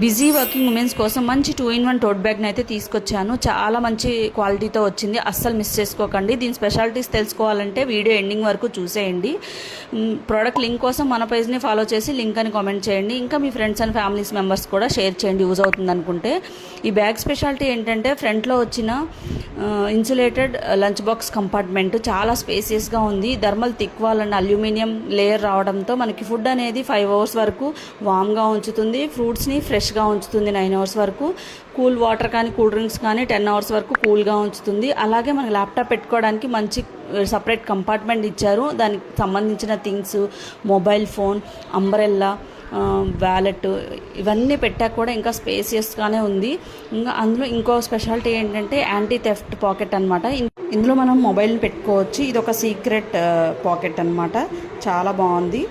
Busy working women's కోసం మంచి 2-in-1 టోట్ బ్యాగ్ని అయితే తీసుకొచ్చాను. చాలా మంచి క్వాలిటీతో వచ్చింది, అస్సలు మిస్ చేసుకోకండి. దీని స్పెషాలిటీస్ తెలుసుకోవాలంటే వీడియో ఎండింగ్ వరకు చూసేయండి. ప్రోడక్ట్ లింక్ కోసం మన పేజ్ని ఫాలో చేసి లింక్ అని కామెంట్ చేయండి. ఇంకా మీ ఫ్రెండ్స్ అండ్ ఫ్యామిలీస్ మెంబర్స్ కూడా షేర్ చేయండి యూజ్ అవుతుంది అనుకుంటే. ఈ బ్యాగ్ స్పెషాలిటీ ఏంటంటే ఫ్రంట్లో వచ్చిన ఇన్సులేటెడ్ లంచ్ బాక్స్ కంపార్ట్మెంట్ చాలా స్పేసియస్గా ఉంది. Thermal thick wall and aluminium layer రావడంతో మనకి ఫుడ్ అనేది 5 hours వరకు వామ్గా ఉంచుతుంది. ఫ్రూట్స్ని ఫ్రెష్గా ఉంచుతుంది 9 hours వరకు. కూల్ వాటర్ కానీ కూల్ డ్రింక్స్ కానీ 10 hours వరకు కూల్గా ఉంచుతుంది. అలాగే మనకి ల్యాప్టాప్ పెట్టుకోవడానికి మంచి సపరేట్ కంపార్ట్మెంట్ ఇచ్చారు. దానికి సంబంధించిన things, mobile phone, umbrella, wallet ఇవన్నీ పెట్టాక కూడా ఇంకా స్పేసియస్గానే ఉంది. ఇంకా అందులో ఇంకో స్పెషాలిటీ ఏంటంటే యాంటీ థెఫ్ట్ పాకెట్ అనమాట. ఇందులో మనం మొబైల్ని పెట్టుకోవచ్చు. ఇది ఒక సీక్రెట్ పాకెట్ అనమాట, చాలా బాగుంది.